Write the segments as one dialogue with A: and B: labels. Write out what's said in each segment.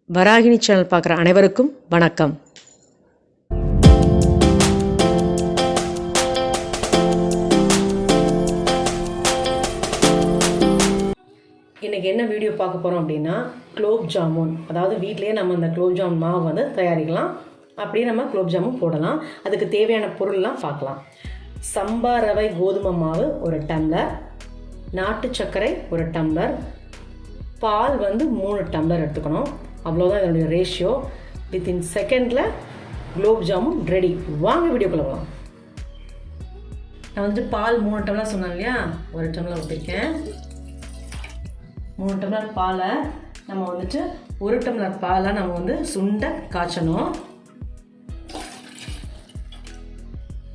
A: Varahini channel பார்க்குற அனைவருக்கும் வணக்கம். இன்றைக்கி என்ன வீடியோ பார்க்க போகிறோம் அப்படின்னா, குலோப் ஜாமுன். அதாவது வீட்டிலேயே நம்ம அந்த குலோப் ஜாமுன் மாவு வந்து தயாரிக்கலாம். அப்படியே நம்ம குலோப் ஜாமுன் போடலாம். அதுக்கு தேவையான பொருள்லாம் பார்க்கலாம். சம்பா ரவை கோதுமை மாவு 1 டம்ளர், நாட்டு சர்க்கரை 1 டம்ளர், பால் வந்து 3 டம்ளர் எடுத்துக்கணும். அவ்வளோதான் இதனுடைய ரேஷியோ. வித்தின் செகண்டில் குலோப் ஜாமுன் ரெடி. வாங்க வீடியோக்குள்ள போகலாம். நான் வந்துட்டு பால் 3 டம்ளர் சொன்னேன் இல்லையா, 1 டம்ளர் ஊற்றிருக்கேன். 3 டம்ளர் பாலை நம்ம வந்துட்டு 1 டம்ளர் பாலை நம்ம வந்து சுண்ட காய்ச்சணும்.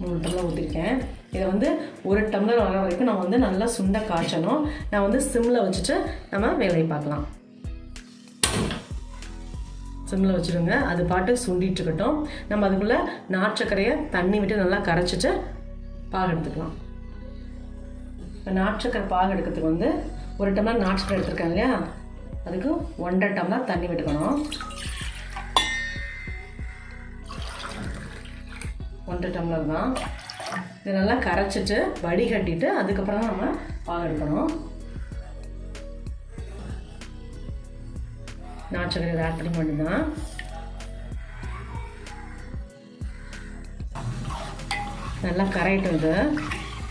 A: 3 டம்ளர் ஊற்றிருக்கேன். இதை வந்து 1 டம்ளர் வர வரைக்கும் நம்ம வந்து நல்லா சுண்ட காய்ச்சணும். நான் வந்து சிம்மில் வச்சுட்டு நம்ம வேலையை பார்க்கலாம். சிம்மில் வச்சுருங்க, அது பாட்டு சுண்டிட்டு இருக்கட்டும். நம்ம அதுக்குள்ளே நாட்டுச்சக்கரையை தண்ணி விட்டு நல்லா கரைச்சிட்டு பாகு எடுத்துக்கலாம். இப்போ நாட்டுச்சக்கரை பாகு எடுக்கிறதுக்கு வந்து 1 டம்ளர் நாட்டுச்சக்கரை எடுத்துருக்கேன் இல்லையா, அதுக்கு 1.5 டம்ளர் தண்ணி விட்டுக்கணும். 1 டம்ளர் தான். இதை நல்லா கரைச்சிட்டு வடிகட்டிட்டு அதுக்கப்புறம் தான் நம்ம பாகு எடுக்கணும். நாட்டுச்சக்கரை ஆட் பண்ணி மட்டும்தான். நல்லா கரையட்டும். இது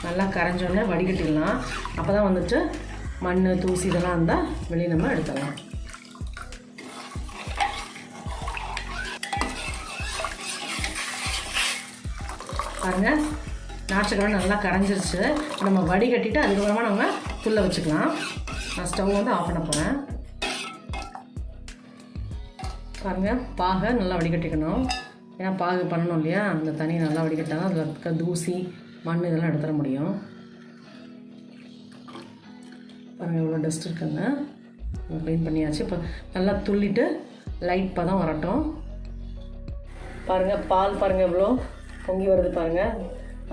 A: நல்லா கரைஞ்சோடனே வடிகட்டிடலாம். அப்போ தான் வந்துட்டு மண் தூசி இதெல்லாம் இருந்தால் வெளியே நம்ம எடுத்துடலாம். பாருங்கள், நாட்டுச்சக்கரை நல்லா கரைஞ்சிருச்சு. நம்ம வடிகட்டிட்டு அதுக்கப்புறமா நம்ம புல்ல வச்சுக்கலாம். நான் ஸ்டவ் வந்து ஆஃப் பண்ண போகிறேன். பாருங்கள், பாகை நல்லா வடிகட்டிக்கணும். ஏன்னா பாகு பண்ணணும் இல்லையா, அந்த தண்ணியை நல்லா வடிகட்டால் அதில் இருக்க தூசி மண் இதெல்லாம் எடுத்துட முடியும். பாருங்கள், எவ்வளோ டஸ்ட் இருக்குங்க. க்ளீன் பண்ணியாச்சு. இப்போ நல்லா துள்ளிட்டு லைட் பதம் வரட்டும். பாருங்கள், பால் பாருங்கள் எவ்வளோ பொங்கி வருது பாருங்கள்.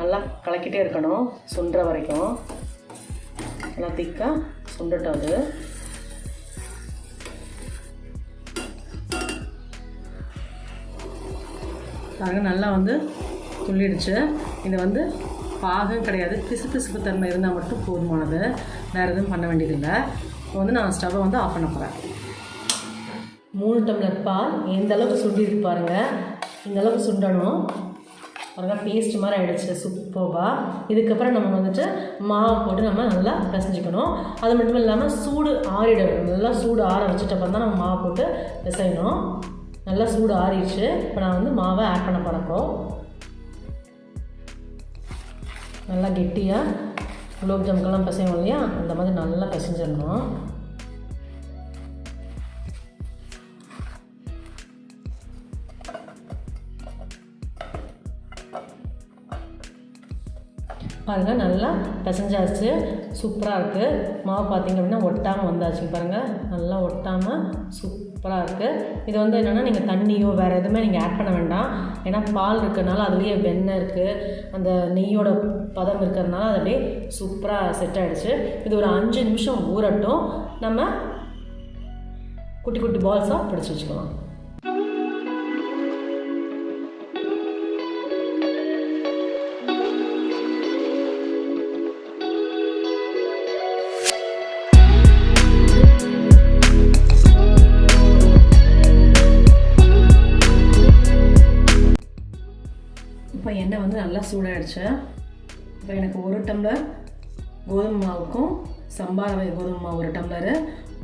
A: நல்லா கலக்கிட்டே இருக்கணும் சுண்டுற வரைக்கும். நல்லா திக்காக சுண்டட்டும். அது பாருங்கள், நல்லா வந்து துள்ளிடுச்சு. இது வந்து பாகம் கிடையாது, பிசுபிசுப்பு தன்மை இருந்தால் மட்டும் போதுமானது. வேறு எதுவும் பண்ண வேண்டியதில்லை. இப்போ வந்து நான் ஸ்டவ்வை வந்து ஆஃப் பண்ண போகிறேன். 3 டம்ளர் பால் எந்த அளவுக்கு சுண்டிருக்கு பாருங்கள். இந்த அளவுக்கு சுண்டணும். பாருங்கள், பேஸ்ட் மாதிரி ஆகிடுச்சு சூப்பராக. இதுக்கப்புறம் நம்ம வந்துட்டு மாவை போட்டு நம்ம நல்லா பிசைஞ்சிக்கணும். அது மட்டும் இல்லாமல் சூடு ஆறிடணும். நல்லா சூடு ஆற வச்சுட்டப்பறம் தான் நம்ம மாவை போட்டு பிசையணும். நல்லா சூடு ஆறிடுச்சு. இப்போ நான் வந்து மாவை ஆட் பண்ண போகிறப்போ நல்லா கெட்டியாக குலோப் ஜாமுக்கெல்லாம் பிசைவோம் இல்லையா, அந்த மாதிரி நல்லா பிசைஞ்சிடணும். பாருங்கள், நல்லா பிசைஞ்சாச்சு. சூப்பராக இருக்குது. மாவு பார்த்திங்க அப்படின்னா ஒட்டாமல் வந்தாச்சு. பாருங்கள், நல்லா ஒட்டாமல் சூப்பராக இருக்குது. இது வந்து என்னென்னா, நீங்கள் தண்ணியோ வேறு எதுவுமே நீங்கள் ஆட் பண்ண வேண்டாம். ஏன்னா பால் இருக்கிறதுனால அதுலேயே வெண்ணெய் இருக்குது, அந்த நெய்யோட பதம் இருக்கிறதுனால அது அப்படியே சூப்பராக செட் ஆகிடுச்சு. இது ஒரு 5 நிமிஷம் ஊறட்டும். நம்ம குட்டி குட்டி பால்ஸாக பிடிச்சி வச்சுக்கலாம். இப்போ எண்ணெய் வந்து நல்லா சூடாகிடுச்சு. இப்போ எனக்கு 1 டம்ளர் கோதுமை மாவுக்கும் சம்பா ரவை கோதுமை மாவு 1 டம்ளரு,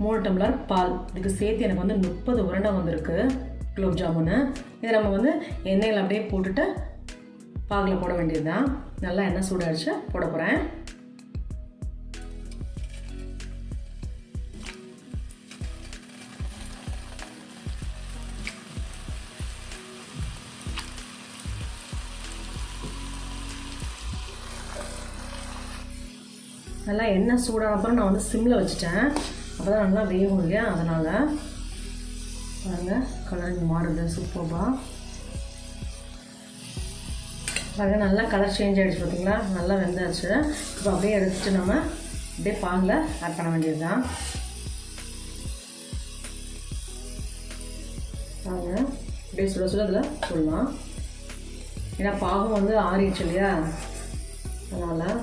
A: 3 டம்ளர் பால், இதுக்கு சேர்த்து எனக்கு வந்து 30 உருண்டை வந்திருக்கு குலோப் ஜாமுன்னு. இதை நம்ம வந்து எண்ணெயில் அப்படியே போட்டுட்டு பாகில் போட வேண்டியது தான். நல்லா எண்ணெய் சூடாகிடுச்சு, போட போகிறேன். நல்லா எண்ணெய் சூடான அப்புறம் நான் வந்து சிம்மில் வச்சுட்டேன். அப்போ தான் நல்லா வேகும் இல்லையா, அதனால். பாருங்கள், கலர் மாறுது சூப்பராக. பாருங்கள், நல்லா கலர் சேஞ்ச் ஆகிடுச்சு பார்த்தீங்களா, நல்லா வெந்தாச்சு. இப்போ அப்படியே எடுத்துட்டு நம்ம அப்படியே பாலில் ஆட் பண்ண வேண்டியது தான். பாருங்கள் அப்படியே சுட சுட அதில் சொல்லலாம். ஏன்னா பாகம் வந்து ஆறிடுச்சு இல்லையா, அதனால்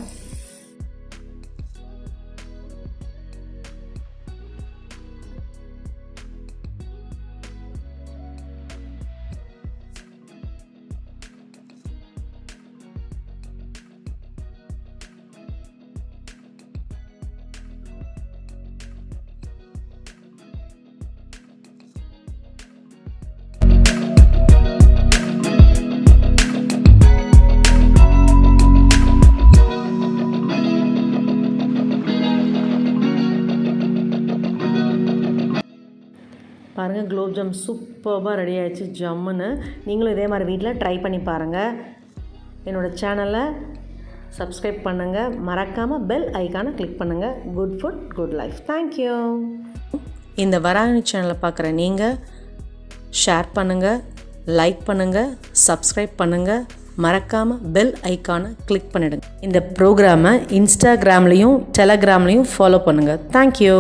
A: பாருங்கள் குலோப் ஜாம் சூப்பராக ரெடி ஆகிடுச்சு ஜம்முன்னு. நீங்களும் இதே மாதிரி வீட்டில் ட்ரை பண்ணி பாருங்கள். என்னோடய சேனலை சப்ஸ்கிரைப் பண்ணுங்கள், மறக்காமல் பெல் ஐக்கானை கிளிக் பண்ணுங்கள். Good food good life. Thank you. இந்த வராகினி சேனலை பார்க்குற நீங்கள் ஷேர் பண்ணுங்கள், லைக் பண்ணுங்கள், சப்ஸ்கிரைப் பண்ணுங்கள், மறக்காமல் பெல் ஐக்கானை கிளிக் பண்ணிவிடுங்க. இந்த ப்ரோக்ராமை இன்ஸ்டாகிராம்லேயும் டெலகிராம்லேயும் ஃபாலோ பண்ணுங்கள். தேங்க்யூ.